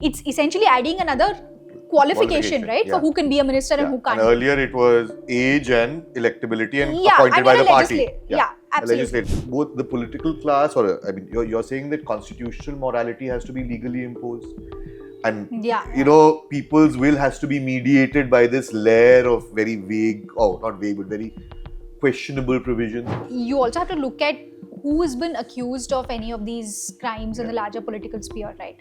It's essentially adding another qualification, right? Yeah. For who can be a minister and who can't. And earlier it was age and electability and Yeah, appointed I mean by a the party. yeah, absolutely. Both the political class, or I mean, you're saying that constitutional morality has to be legally imposed, and people's will has to be mediated by this layer of very vague, not vague, but very questionable provisions. You also have to look at who has been accused of any of these crimes in the larger political sphere, right?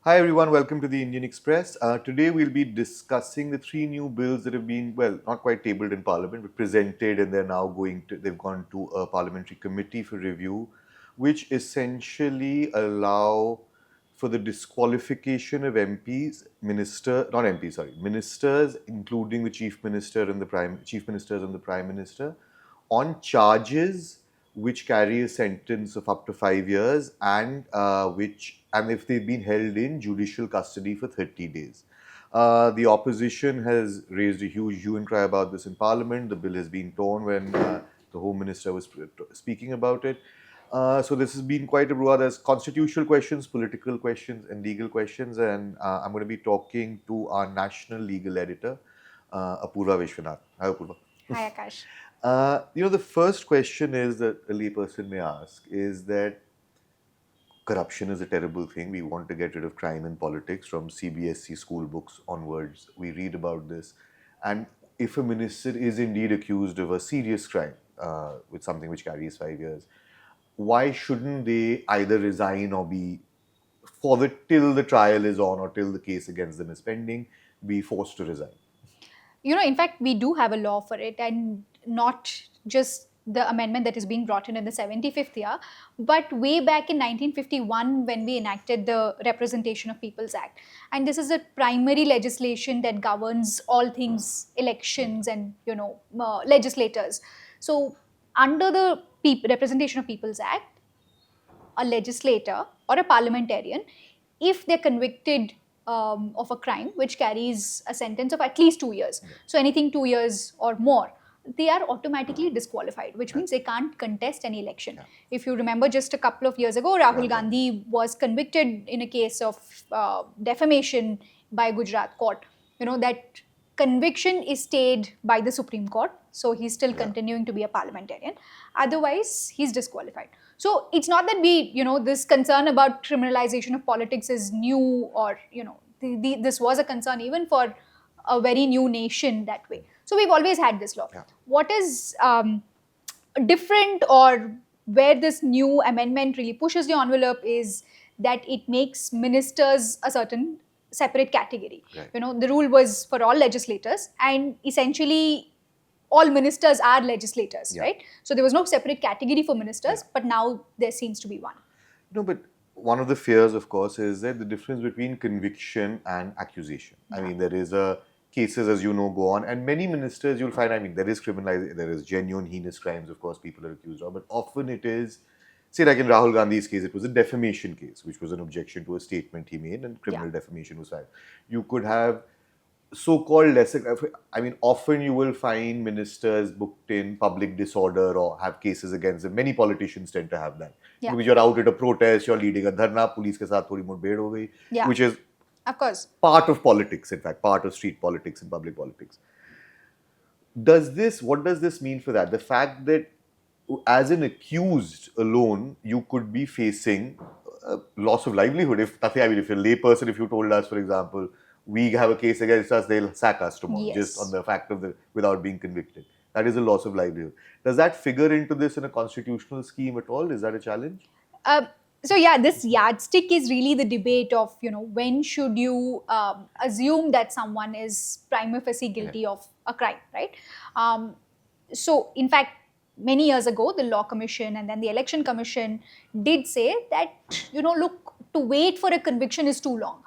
Hi everyone, welcome to the Indian Express. Today we'll be discussing the three new bills that have been, not quite tabled in Parliament, but presented, and they've gone to a parliamentary committee for review, which essentially allow for the disqualification of ministers, including the chief ministers and the prime minister, on charges which carry a sentence of up to 5 years and if they've been held in judicial custody for 30 days. The opposition has raised a huge hue and cry about this in Parliament. The bill has been torn when the Home Minister was speaking about it. So this has been quite a brouhaha. There's constitutional questions, political questions, and legal questions. And I'm going to be talking to our national legal editor, Apurva Vishwanath. Hi, Apurva. Hi, Akash. The first question is that a layperson may ask is that corruption is a terrible thing. We want to get rid of crime in politics from CBSE school books onwards. We read about this. And if a minister is indeed accused of a serious crime with something which carries 5 years, why shouldn't they either resign or be, till the trial is on or till the case against them is pending, be forced to resign? In fact, we do have a law for it, and not just the amendment that is being brought in the 75th year, but way back in 1951 when we enacted the Representation of People's Act. And this is a primary legislation that governs all things elections and, legislators. So under the Representation of People's Act, a legislator or a parliamentarian, if they're convicted of a crime which carries a sentence of at least 2 years, so anything 2 years or more, they are automatically disqualified, which means they can't contest any election. If you remember, just a couple of years ago, Rahul Gandhi was convicted in a case of defamation by Gujarat court. That conviction is stayed by the Supreme Court, so he's still continuing to be a parliamentarian. Otherwise, he's disqualified. So it's not that this concern about criminalization of politics is new, or, this was a concern even for a very new nation that way. So we've always had this law. What is different, or where this new amendment really pushes the envelope, is that it makes ministers a certain separate category. The rule was for all legislators, and essentially all ministers are legislators, right? So there was no separate category for ministers, but now there seems to be one. No, but one of the fears, of course, is that the difference between conviction and accusation. I mean, there is cases, as you know, go on, and many ministers you'll find, there is criminalization, there is genuine heinous crimes, of course, people are accused of, but often it is, say like in Rahul Gandhi's case, it was a defamation case, which was an objection to a statement he made, and criminal defamation was filed. You could have so-called lesser, often you will find ministers booked in public disorder or have cases against them. Many politicians tend to have that. Because you're out at a protest, you're leading a dharna, police ke saath thodi mudbhed ho gayi, which is of course part of politics, in fact, part of street politics and public politics. What does this mean for that? The fact that as an accused alone, you could be facing loss of livelihood. If you're a layperson, if you told us, for example, we have a case against us, they'll sack us tomorrow, just on the fact of without being convicted. That is a loss of livelihood. Does that figure into this in a constitutional scheme at all? Is that a challenge? So this yardstick is really the debate of, when should you assume that someone is prima facie guilty of a crime, right? So in fact, many years ago, the Law Commission and then the Election Commission did say that, look, to wait for a conviction is too long.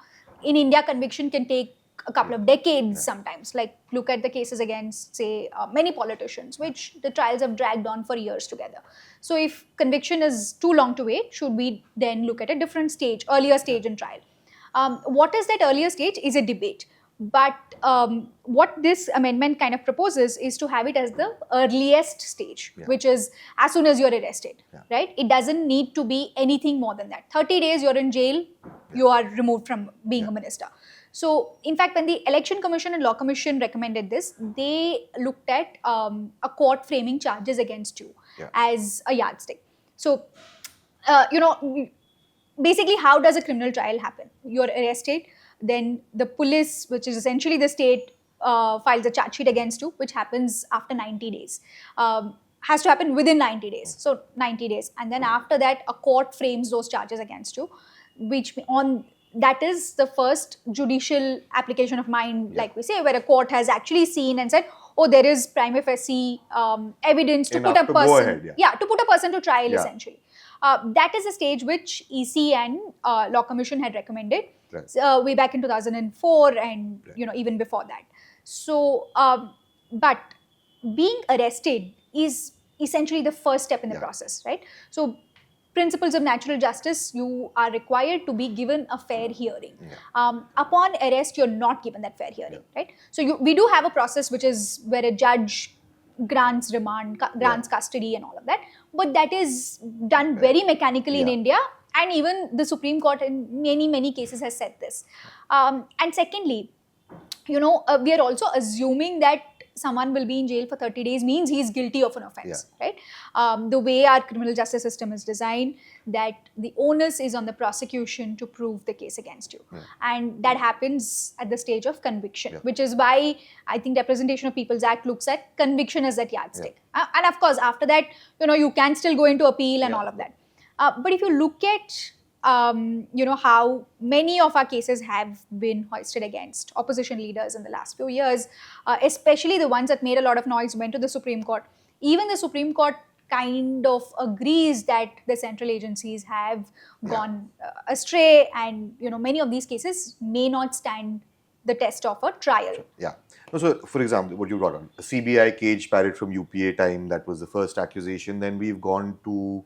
In India, conviction can take a couple of decades sometimes. Like, look at the cases against, say, many politicians, which the trials have dragged on for years together. So if conviction is too long to wait, should we then look at a different stage, earlier stage in trial? What is that earlier stage is a debate. But what this amendment kind of proposes is to have it as the earliest stage, which is as soon as you're arrested, right? It doesn't need to be anything more than that. 30 days you're in jail, you are removed from being a minister. So, in fact, when the Election Commission and Law Commission recommended this, they looked at a court framing charges against you as a yardstick. So, basically, how does a criminal trial happen? You're arrested, then the police, which is essentially the state, files a charge sheet against you, which happens after 90 days. Has to happen within 90 days. So 90 days. And then after that, a court frames those charges against you, which that is the first judicial application of mine, like we say, where a court has actually seen and said, oh, there is prima facie evidence to put a person, to put a person to trial essentially. That is a stage which EC and Law Commission had recommended way back in 2004 and even before that. So, but being arrested is essentially the first step in the process, right? So, principles of natural justice, you are required to be given a fair hearing. Upon arrest, you're not given that fair hearing, right? So we do have a process which is where a judge grants remand, grants custody and all of that, but that is done very mechanically in India, and even the Supreme Court in many cases has said this. And secondly, we are also assuming that someone will be in jail for 30 days means he is guilty of an offense, right? The way our criminal justice system is designed, that the onus is on the prosecution to prove the case against you. And that happens at the stage of conviction, which is why I think Representation of People's Act looks at conviction as that yardstick. And of course, after that, you can still go into appeal and all of that. But if you look at how many of our cases have been hoisted against opposition leaders in the last few years, especially the ones that made a lot of noise, went to the Supreme Court. Even the Supreme Court kind of agrees that the central agencies have gone astray, and many of these cases may not stand the test of a trial. So, for example, what you brought on, a CBI cage parrot from UPA time, that was the first accusation. Then we've gone to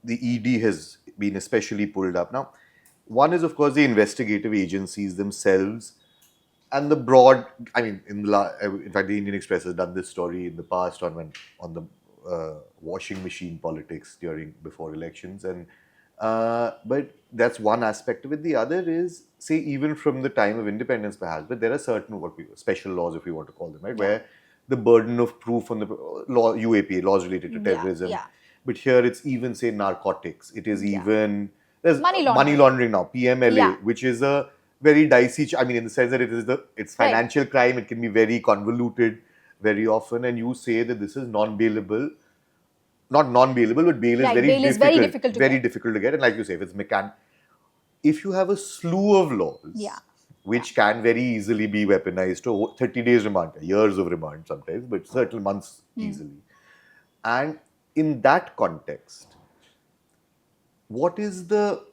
the ED has been especially pulled up. Now, one is, of course, the investigative agencies themselves and the broad, in fact, the Indian Express has done this story in the past on the washing machine politics before elections. And but that's one aspect of it. The other is, say, even from the time of independence perhaps, but there are certain special laws, if we want to call them, right, where the burden of proof on the law, UAPA, laws related to terrorism. But here it's even, say, narcotics. It is even, there's money laundering now, PMLA, which is a very dicey, in the sense that it's financial crime. It can be very convoluted very often. And you say that this is non-bailable. Not non-bailable, but bail is very difficult to get. And like you say, if it's if you have a slew of laws, which can very easily be weaponized to 30 days remand, years of remand sometimes, but certain months easily. And in that context, what is the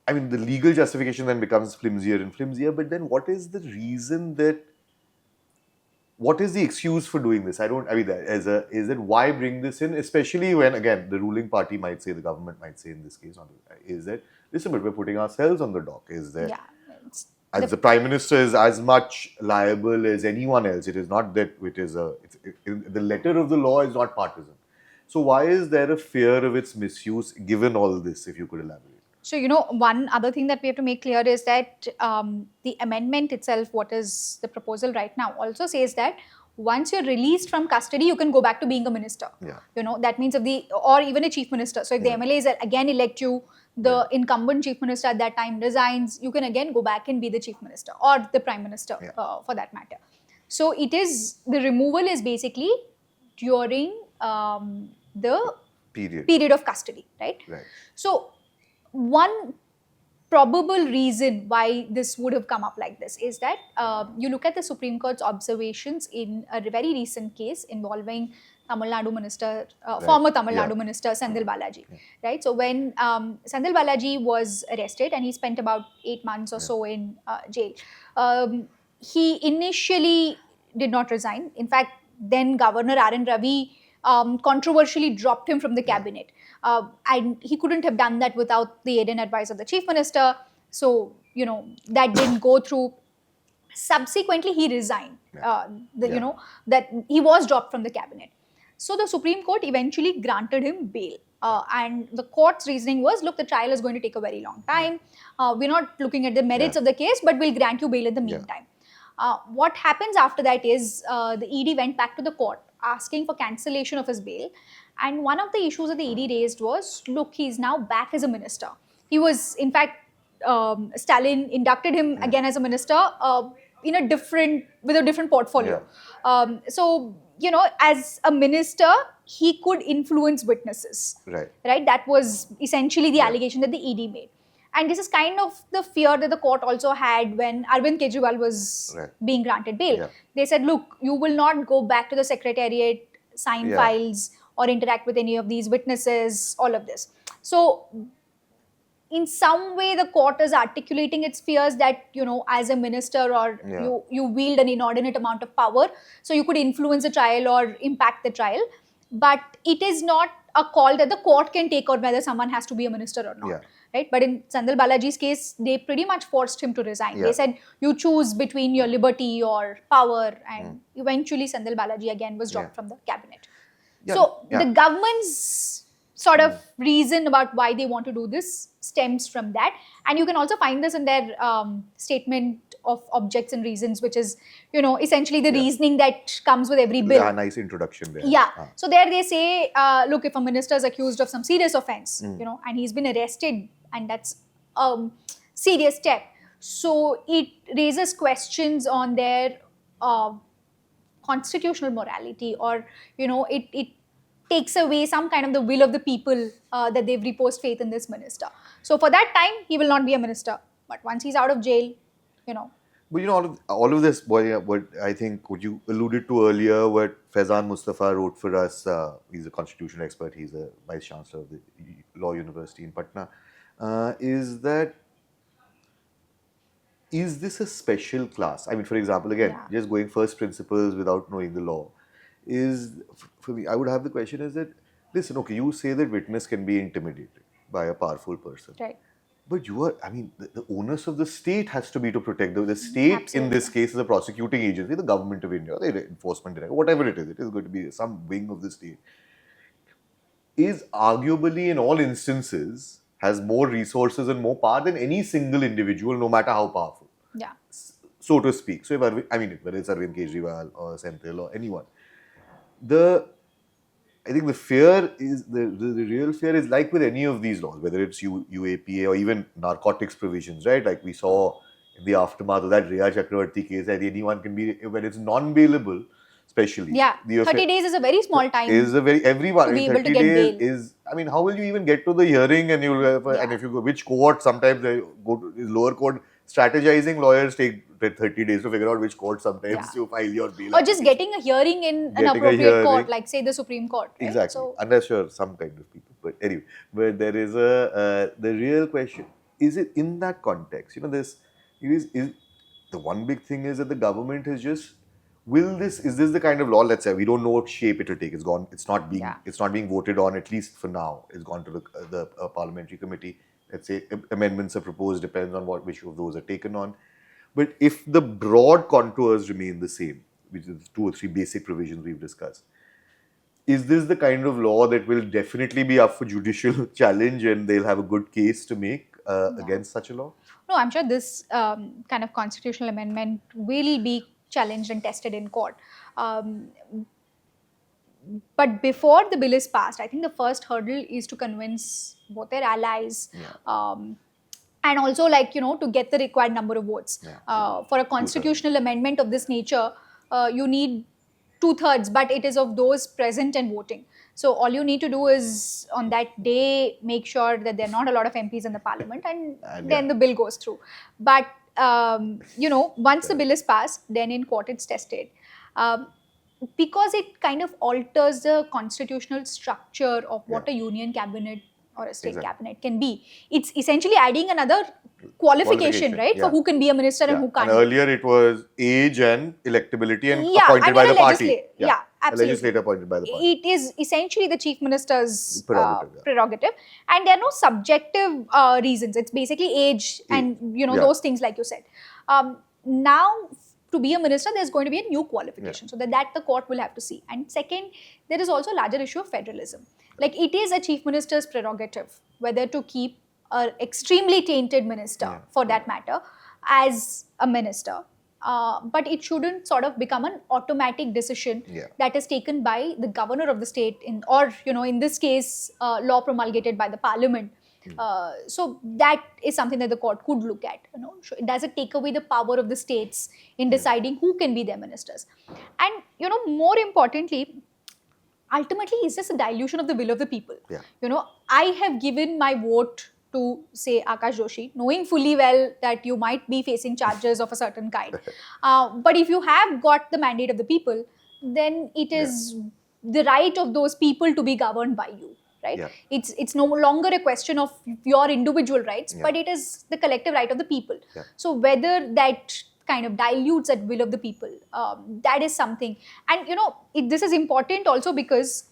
legal justification then becomes flimsier and flimsier, but then what is the reason what is the excuse for doing this? Is it why bring this in? Especially when, again, the ruling party might say, the government might say in this case, is that, listen, but we're putting ourselves on the dock. Is that, as the Prime Minister is as much liable as anyone else. It is not that the letter of the law is not partisan. So why is there a fear of its misuse given all this, if you could elaborate? So, one other thing that we have to make clear is that the amendment itself, what is the proposal right now, also says that once you're released from custody, you can go back to being a minister. That means or even a chief minister. So if the MLAs again elect you, the incumbent chief minister at that time resigns, you can again go back and be the chief minister or the prime minister for that matter. So the removal is basically during the period of custody, right? So one probable reason why this would have come up like this is that you look at the Supreme Court's observations in a very recent case involving Tamil Nadu minister, former Tamil Nadu minister Senthil Balaji, right? So when Senthil Balaji was arrested and he spent about 8 months or so in jail, he initially did not resign. In fact, then Governor R.N. Ravi controversially dropped him from the cabinet. And he couldn't have done that without the aid and advice of the chief minister. So, that didn't go through. Subsequently, he resigned. That he was dropped from the cabinet. So the Supreme Court eventually granted him bail. And the court's reasoning was, look, the trial is going to take a very long time. We're not looking at the merits of the case, but we'll grant you bail in the meantime. What happens after that is the ED went back to the court asking for cancellation of his bail. And one of the issues that the ED raised was, look, he's now back as a minister. He was, in fact, Stalin inducted him again as a minister with a different portfolio. So, as a minister, he could influence witnesses. Right? That was essentially the allegation that the ED made. And this is kind of the fear that the court also had when Arvind Kejriwal was being granted bail. They said, look, you will not go back to the secretariat, sign files, or interact with any of these witnesses, all of this. So, in some way, the court is articulating its fears that, as a minister or you wield an inordinate amount of power, so you could influence the trial or impact the trial. But it is not a call that the court can take on whether someone has to be a minister or not. Right? But in Sandal Balaji's case, they pretty much forced him to resign. They said, you choose between your liberty or power, and eventually Sandal Balaji again was dropped from the cabinet. So the government's sort of reason about why they want to do this stems from that. And you can also find this in their statement of objects and reasons, which is, essentially the reasoning that comes with every bill. Nice introduction there. So there they say, look, if a minister is accused of some serious offense, and he's been arrested, and that's a serious step. So it raises questions on their constitutional morality, or, it takes away some kind of the will of the people that they've reposed faith in this minister. So for that time, he will not be a minister. But once he's out of jail, But all of this, what I think, what you alluded to earlier, what Faizan Mustafa wrote for us, he's a constitutional expert, he's a vice chancellor of the Law University in Patna, is this a special class? I mean, for example, again, just going first principles without knowing the law, for me, I would have the question is that, listen, okay, you say that witness can be intimidated by a powerful person. Right. But the onus of the state has to be to protect the state. In this case is the prosecuting agency, the government of India, the enforcement director, whatever it is going to be some wing of the state, is arguably in all instances has more resources and more power than any single individual, no matter how powerful. So to speak. So whether it's Arvind Kejriwal or Senthil or anyone, I think the fear is, the real fear is like with any of these laws, whether it's UAPA or even narcotics provisions, right? Like we saw in the aftermath of that Riya Chakravarti case, that anyone can be, when it's non-bailable, especially. 30 days is a very small time. Everyone, to be able to get bail. how will you even get to the hearing and and if you go, which court, sometimes they go to lower court, strategizing lawyers take 30 days to figure out which court sometimes you file your bail. Or just getting a hearing in an appropriate court, like say the Supreme Court. Right? Exactly. So, unless you're some kind of people. But anyway, there is the real question, is it in that context? The one big thing is that the government has just, is this the kind of law, let's say, we don't know what shape it will take. It's gone, it's not being voted on, at least for now. It's gone to the parliamentary committee. Let's say amendments are proposed, depends on which of those are taken on. But if the broad contours remain the same, which is 2 or 3 basic provisions we've discussed, is this the kind of law that will definitely be up for judicial challenge and they'll have a good case to make against such a law? No, I'm sure this kind of constitutional amendment will be challenged and tested in court. But before the bill is passed, I think the first hurdle is to convince both their allies and also to get the required number of votes. For a constitutional amendment of this nature, you need 2/3, but it is of those present and voting. So all you need to do is on that day make sure that there are not a lot of MPs in the parliament, and then the bill goes through. But once the bill is passed, then in court it's tested. Because it kind of alters the constitutional structure of what a union cabinet or a state cabinet can be. It's essentially adding another qualification, right? For who can be a minister and who can't. And earlier it was age and electability and appointed by the party. Absolutely. A legislator appointed by the party. It is essentially the chief minister's Prerogative, prerogative, and there are no subjective reasons. It's basically age and those things, like you said. Now, to be a minister, there's going to be a new qualification, so that the court will have to see. And second, there is also a larger issue of federalism. Like, it is a chief minister's prerogative whether to keep an extremely tainted minister, for that matter, as a minister. But it shouldn't sort of become an automatic decision that is taken by the governor of the state, or in this case, law promulgated by the parliament. So that is something that the court could look at. Does it take away the power of the states in deciding who can be their ministers? And more importantly, ultimately, is this a dilution of the will of the people? I have given my vote to, say, Akash Joshi, knowing fully well that you might be facing charges of a certain kind. But if you have got the mandate of the people, then it is the right of those people to be governed by you, right? It's no longer a question of your individual rights, but it is the collective right of the people. So whether that kind of dilutes that will of the people, that is something. And this is important also because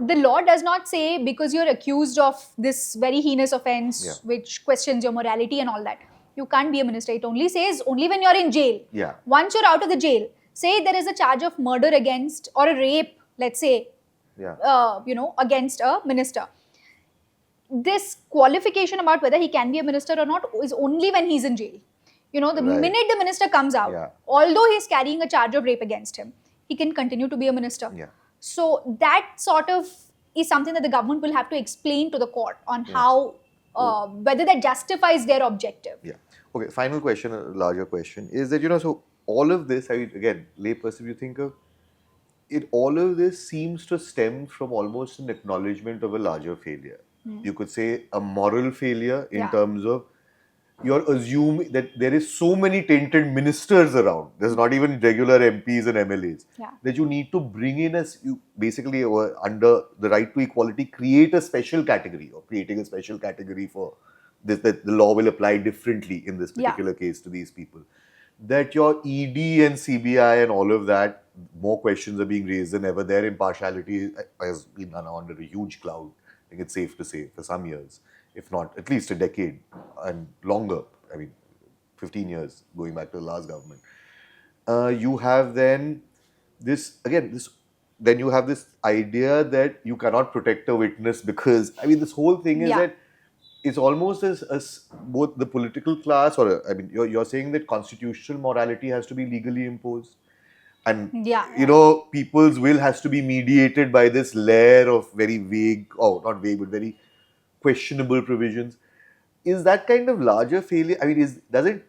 the law does not say, because you're accused of this very heinous offense which questions your morality and all that, you can't be a minister. It only says only when you're in jail. Once you're out of the jail, say there is a charge of murder against, or a rape, let's say, against a minister. This qualification about whether he can be a minister or not is only when he's in jail. The minute the minister comes out, although he's carrying a charge of rape against him, he can continue to be a minister. So that sort of is something that the government will have to explain to the court on how, whether that justifies their objective. Okay, final question, a larger question, is that, so all of this, I mean, again, layperson, you think of it, all of this seems to stem from almost an acknowledgement of a larger failure. You could say a moral failure in terms of you're assuming that there is so many tainted ministers around. There's not even regular MPs and MLAs. That you need to bring in you basically, under the right to equality, create a special category, or creating a special category for this, that the law will apply differently in this particular case to these people. That your ED and CBI and all of that, more questions are being raised than ever. Their impartiality has been under a huge cloud, I think it's safe to say, for some years, if not at least a decade and longer. I mean, 15 years going back to the last government. You have then then you have this idea that you cannot protect a witness because, I mean, this whole thing is that it's almost as both the political class, or I mean, you're saying that constitutional morality has to be legally imposed. And, people's will has to be mediated by this layer of very vague, not vague, but very questionable provisions. Is that kind of larger failure? I mean,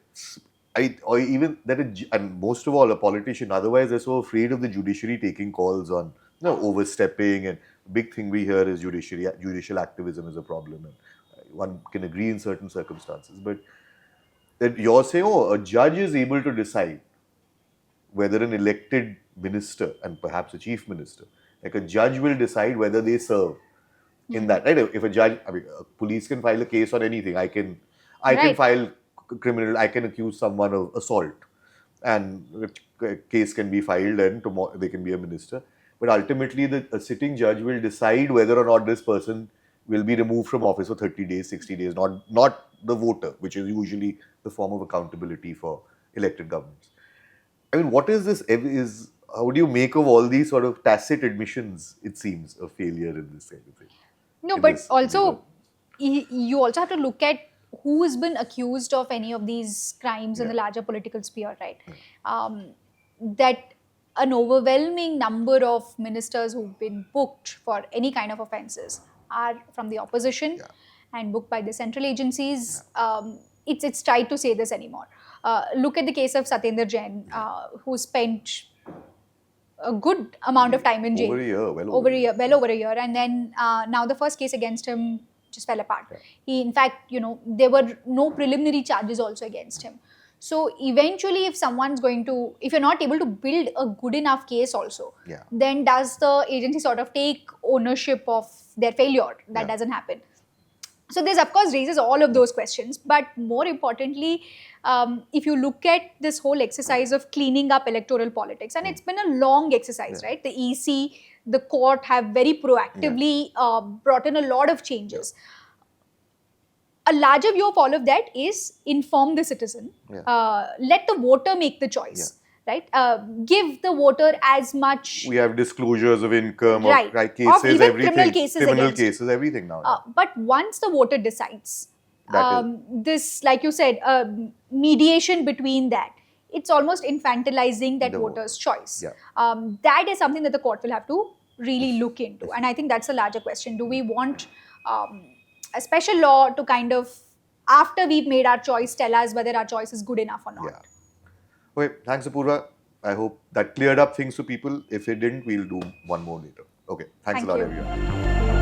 or even that, and most of all, a politician, otherwise they're so afraid of the judiciary taking calls on overstepping, and big thing we hear is judicial activism is a problem, and one can agree in certain circumstances. But that you're saying, a judge is able to decide whether an elected minister, and perhaps a chief minister, like a judge will decide whether they serve in that, right? If a judge, I mean, police can file a case on anything. I can file criminal, I can accuse someone of assault, and a case can be filed, and tomorrow they can be a minister. But ultimately, a sitting judge will decide whether or not this person will be removed from office for 30 days, 60 days, not the voter, which is usually the form of accountability for elected governments. I mean, what is this? How do you make of all these sort of tacit admissions, it seems, of failure in this kind of thing? No, but also, you also have to look at who has been accused of any of these crimes in the larger political sphere, right? That an overwhelming number of ministers who've been booked for any kind of offences are from the opposition and booked by the central agencies. It's tried to say this anymore. Look at the case of Satyendra Jain, who spent a good amount of time in jail. Well over a year. And then now the first case against him just fell apart. He, in fact, there were no preliminary charges also against him. So eventually, if you're not able to build a good enough case also, then does the agency sort of take ownership of their failure? That doesn't happen. So this, of course, raises all of those questions. But more importantly, if you look at this whole exercise of cleaning up electoral politics, and it's been a long exercise, right? The EC, the court have very proactively brought in a lot of changes. A larger view of all of that is inform the citizen, let the voter make the choice. Right, give the voter as much. We have disclosures of income, right, of cases, of even everything, criminal cases, everything now. But once the voter decides, this, like you said, mediation between that, it's almost infantilizing that voter's choice. That is something that the court will have to really look into, and I think that's a larger question. Do we want a special law to kind of, after we've made our choice, tell us whether our choice is good enough or not? Okay, thanks Apurva. I hope that cleared up things for people. If it didn't, we'll do one more later. Okay, thanks a lot everyone.